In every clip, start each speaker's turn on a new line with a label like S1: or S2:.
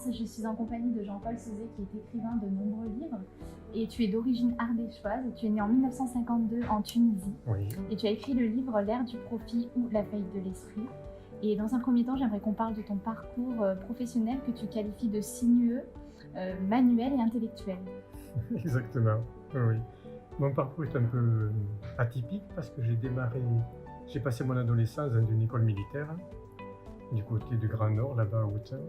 S1: France. Je suis en compagnie de Jean-Paul Sauzet, qui est écrivain de nombreux livres. Et tu es d'origine ardéchoise. Tu es né en 1952 en Tunisie.
S2: Oui.
S1: Et tu as écrit le livre L'ère du profit ou la faillite de l'esprit. Et dans un premier temps, j'aimerais qu'on parle de ton parcours professionnel que tu qualifies de sinueux, manuel et intellectuel.
S2: Exactement, oui. Mon parcours est un peu atypique parce que j'ai passé mon adolescence dans une école militaire du côté du Grand Nord, là-bas à Autun,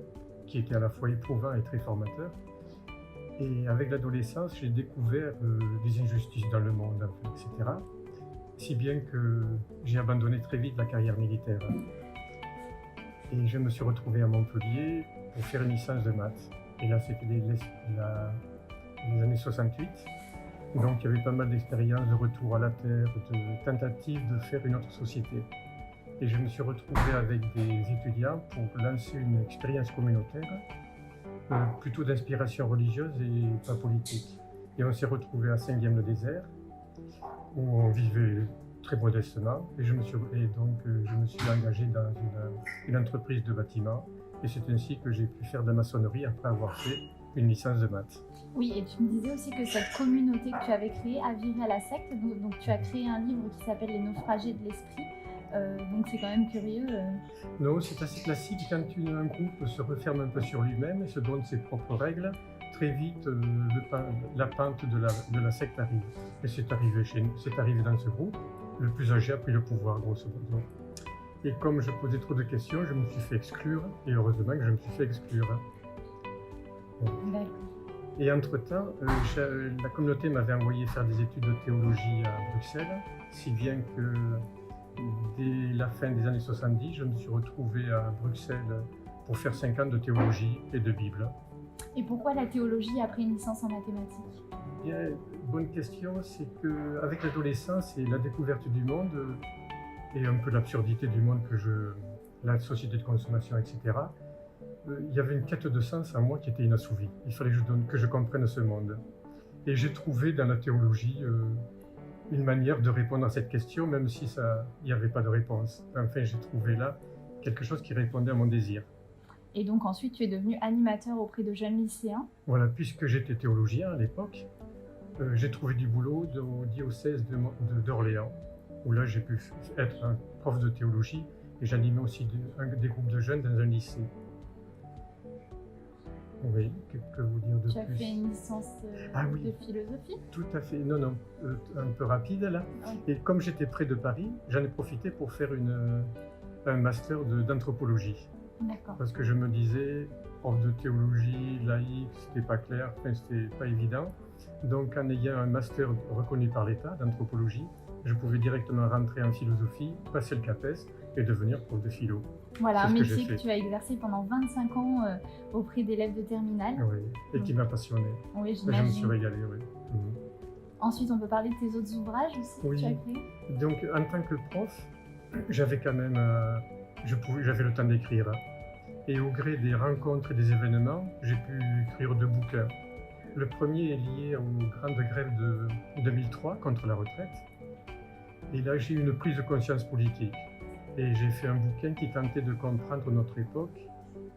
S2: qui était à la fois éprouvant et très formateur. Et avec l'adolescence, j'ai découvert des injustices dans le monde, etc. Si bien que j'ai abandonné très vite la carrière militaire. Et je me suis retrouvé à Montpellier pour faire une licence de maths. Et là, c'était les années 68. Donc, il y avait pas mal d'expériences de retour à la terre, de tentatives de faire une autre société. Et je me suis retrouvé avec des étudiants pour lancer une expérience communautaire, plutôt d'inspiration religieuse et pas politique. Et on s'est retrouvé à Saint-Guilhem-le-Désert, où on vivait très modestement. Et donc, je me suis engagé dans une entreprise de bâtiment. Et c'est ainsi que j'ai pu faire de la maçonnerie après avoir fait une licence de maths.
S1: Oui, et tu me disais aussi que cette communauté que tu avais créée a viré à la secte. Donc tu as créé un livre qui s'appelle Les naufragés de l'esprit. Donc c'est quand même curieux.
S2: Non, c'est assez classique. Quand un groupe se referme un peu sur lui-même et se donne ses propres règles, très vite la pente de la secte arrive. Et c'est arrivé dans ce groupe. Le plus âgé a pris le pouvoir, grosso modo. Et comme je posais trop de questions, je me suis fait exclure. Et heureusement que je me suis fait exclure.
S1: D'accord.
S2: Et entre-temps, la communauté m'avait envoyé faire des études de théologie à Bruxelles, si bien que dès la fin des années 70, je me suis retrouvé à Bruxelles pour faire 5 ans de théologie et de Bible.
S1: Et pourquoi la théologie après une licence en mathématiques?
S2: Bien, bonne question, c'est qu'avec l'adolescence et la découverte du monde, et un peu l'absurdité du monde la société de consommation, etc., il y avait une quête de sens en moi qui était inassouvie. Il fallait que je comprenne ce monde. Et j'ai trouvé dans la théologie une manière de répondre à cette question, même si il n'y avait pas de réponse. Enfin, j'ai trouvé là quelque chose qui répondait à mon désir.
S1: Et donc ensuite, tu es devenu animateur auprès de jeunes lycéens.
S2: Voilà, puisque j'étais théologien à l'époque, j'ai trouvé du boulot au diocèse d'Orléans, où là j'ai pu être un prof de théologie et j'animais aussi des groupes de jeunes dans un lycée. Oui, que vous dire de plus?
S1: Tu as fait une licence de philosophie?
S2: Tout à fait, non, un peu rapide là. Oui. Et comme j'étais près de Paris, j'en ai profité pour faire un master d'anthropologie.
S1: D'accord.
S2: Parce que je me disais, prof de théologie, laïque, c'était pas clair, c'était pas évident. Donc en ayant un master reconnu par l'État d'anthropologie, je pouvais directement rentrer en philosophie, passer le CAPES et devenir prof de philo.
S1: Voilà, un métier que tu as exercé pendant 25 ans auprès d'élèves de terminale.
S2: Oui, et qui m'a passionné.
S1: Oui, j'imagine.
S2: Je me suis régalé, oui.
S1: Ensuite, on peut parler de tes autres ouvrages aussi que tu as créés.
S2: Donc en tant que prof, j'avais quand même, j'avais le temps d'écrire. Et au gré des rencontres et des événements, j'ai pu écrire 2 bouquins. Le premier est lié aux grandes grèves de 2003 contre la retraite. Et là, j'ai eu une prise de conscience politique. Et j'ai fait un bouquin qui tentait de comprendre notre époque.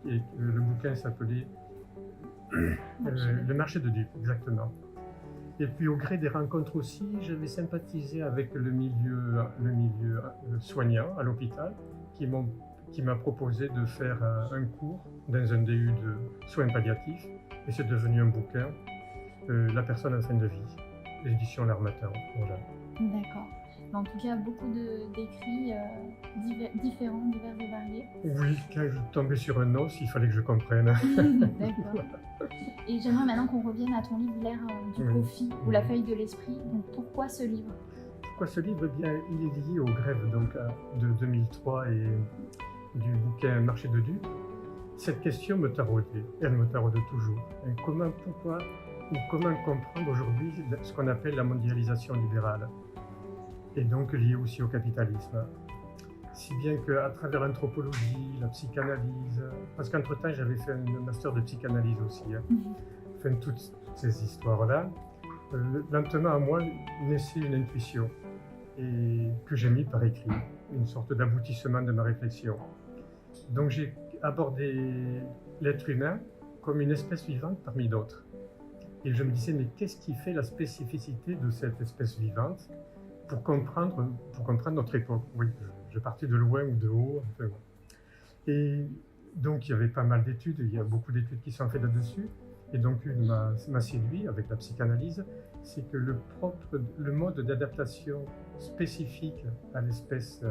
S2: Et le bouquin s'appelait Le marché de dupes, exactement. Et puis au gré des rencontres aussi, j'avais sympathisé avec le milieu soignant à l'hôpital, qui m'a proposé de faire un cours dans un DU de soins palliatifs. Et c'est devenu un bouquin, La personne en fin de vie, l'édition L'Armatan. Voilà.
S1: D'accord. En tout cas, beaucoup d'écrits différents, divers et variés.
S2: Oui, quand je tombais sur un os, il fallait que je comprenne.
S1: D'accord. Et j'aimerais maintenant qu'on revienne à ton livre L'ère du profit ou la faillite de l'esprit. Donc pourquoi ce livre?
S2: Pourquoi ce livre? Eh bien, il est lié aux grèves donc, de 2003 et du bouquin Marché de dupes. Cette question me taraudait, elle me taraude toujours. Et comment comprendre aujourd'hui ce qu'on appelle la mondialisation libérale? Et donc lié aussi au capitalisme. Si bien qu'à travers l'anthropologie, la psychanalyse, parce qu'entre-temps j'avais fait un master de psychanalyse aussi, enfin toutes ces histoires-là, lentement à moi naissait une intuition et que j'ai mis par écrit, une sorte d'aboutissement de ma réflexion. Donc j'ai abordé l'être humain comme une espèce vivante parmi d'autres. Et je me disais, mais qu'est-ce qui fait la spécificité de cette espèce vivante pour comprendre notre époque? Oui, je partais de loin ou de haut. Enfin, et donc, il y avait pas mal d'études, il y a beaucoup d'études qui sont faites là-dessus. Et donc, une m'a séduit avec la psychanalyse, c'est que le mode d'adaptation spécifique à l'espèce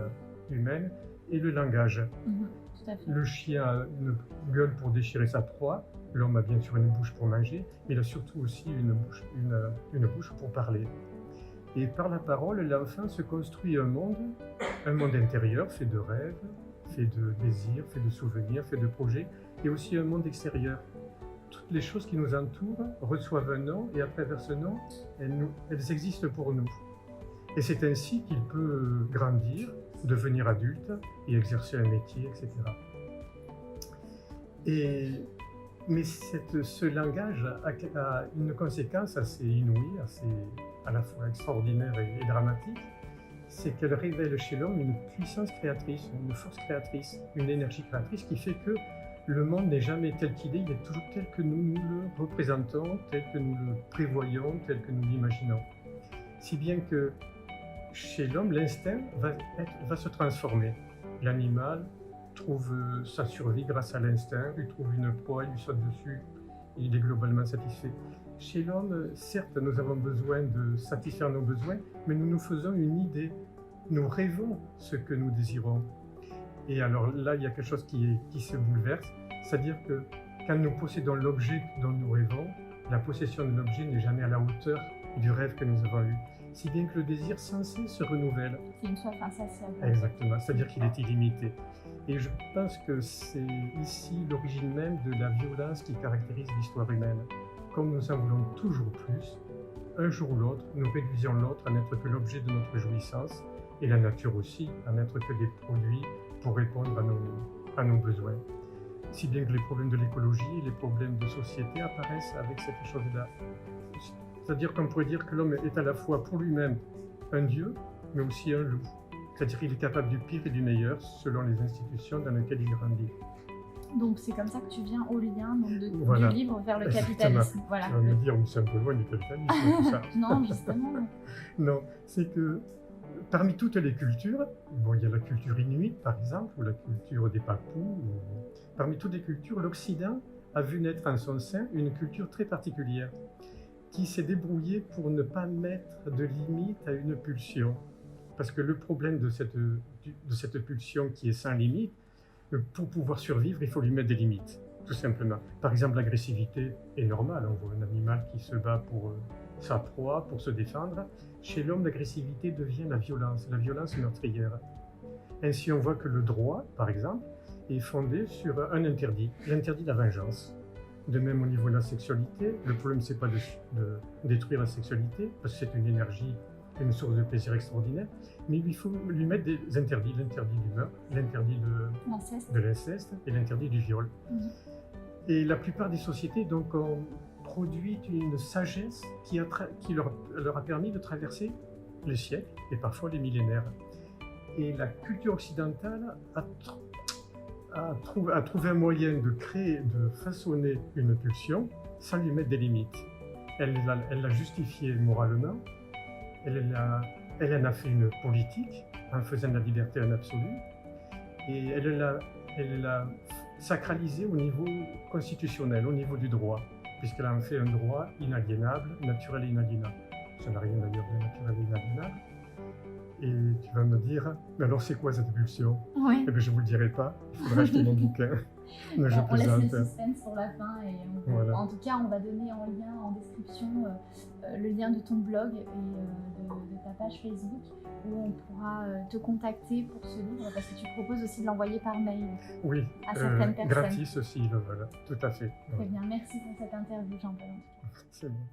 S2: humaine est le langage.
S1: Tout à fait.
S2: Le chien a une gueule pour déchirer sa proie, l'homme a bien sûr une bouche pour manger, mais il a surtout aussi une bouche pour parler. Et par la parole, l'enfant se construit un monde intérieur fait de rêves, fait de désirs, fait de souvenirs, fait de projets, et aussi un monde extérieur. Toutes les choses qui nous entourent reçoivent un nom, et à travers ce nom, elles existent pour nous. Et c'est ainsi qu'il peut grandir, devenir adulte et exercer un métier, etc. Mais ce langage a une conséquence assez inouïe, à la fois extraordinaire et dramatique, c'est qu'elle révèle chez l'homme une puissance créatrice, une force créatrice, une énergie créatrice qui fait que le monde n'est jamais tel qu'il est, il est toujours tel que nous le représentons, tel que nous le prévoyons, tel que nous l'imaginons. Si bien que chez l'homme, l'instinct va se transformer. L'animal trouve sa survie grâce à l'instinct, il trouve une proie, il lui saute dessus, et il est globalement satisfait. Chez l'homme, certes, nous avons besoin de satisfaire nos besoins, mais nous nous faisons une idée, nous rêvons ce que nous désirons. Et alors là, il y a quelque chose qui se bouleverse, c'est-à-dire que quand nous possédons l'objet dont nous rêvons, la possession de l'objet n'est jamais à la hauteur du rêve que nous avons eu. Si bien que le désir sans cesse se renouvelle.
S1: C'est une soif insatiable.
S2: Exactement, c'est-à-dire qu'il est illimité. Et je pense que c'est ici l'origine même de la violence qui caractérise l'histoire humaine. Comme nous en voulons toujours plus, un jour ou l'autre, nous réduisons l'autre à n'être que l'objet de notre jouissance, et la nature aussi, à n'être que des produits pour répondre à nos besoins. Si bien que les problèmes de l'écologie et les problèmes de société apparaissent avec cette chose-là. C'est-à-dire qu'on pourrait dire que l'homme est à la fois pour lui-même un dieu, mais aussi un loup. C'est-à-dire qu'il est capable du pire et du meilleur selon les institutions dans lesquelles il grandit.
S1: Donc c'est comme ça que tu viens au lien du livre vers le
S2: Exactement.
S1: capitalisme. Voilà.
S2: On va me dire, mais c'est un peu loin du capitalisme, tout ça.
S1: Non, justement.
S2: Non, c'est que parmi toutes les cultures, bon, il y a la culture inuite par exemple, ou la culture des Papous, parmi toutes les cultures, l'Occident a vu naître en son sein une culture très particulière, qui s'est débrouillée pour ne pas mettre de limite à une pulsion. Parce que le problème de cette pulsion qui est sans limite, pour pouvoir survivre, il faut lui mettre des limites, tout simplement. Par exemple, l'agressivité est normale. On voit un animal qui se bat pour sa proie, pour se défendre. Chez l'homme, l'agressivité devient la violence meurtrière. Ainsi, on voit que le droit, par exemple, est fondé sur un interdit, l'interdit de la vengeance. De même, au niveau de la sexualité, le problème, c'est pas de détruire la sexualité, parce que c'est une énergie, une source de plaisir extraordinaire, mais il faut lui mettre des interdits, l'interdit du meurtre, l'interdit de l'inceste et l'interdit du viol. Et la plupart des sociétés donc, ont produit une sagesse qui leur a permis de traverser les siècles et parfois les millénaires. Et la culture occidentale a trouvé un moyen de créer, de façonner une pulsion sans lui mettre des limites. Elle l'a justifiée moralement, elle en a fait une politique en faisant de la liberté un absolu, et elle l'a sacralisée au niveau constitutionnel, au niveau du droit, puisqu'elle en fait un droit inaliénable, naturel et inaliénable. Ça n'a rien d'ailleurs de naturel et inaliénable. Et tu vas me dire, mais alors c'est quoi cette pulsion?
S1: Oui.
S2: Eh bien, je ne vous le dirai pas, il faudra acheter mon bouquin.
S1: On laisse le suspense pour la fin et
S2: voilà.
S1: En tout cas on va donner en lien, en description, le lien de ton blog et de ta page Facebook où on pourra te contacter pour ce livre parce que tu proposes aussi de l'envoyer par mail à certaines personnes.
S2: Gratis aussi, voilà, tout à fait.
S1: Très bien, merci pour cette interview Jean-Paul.
S2: C'est bon.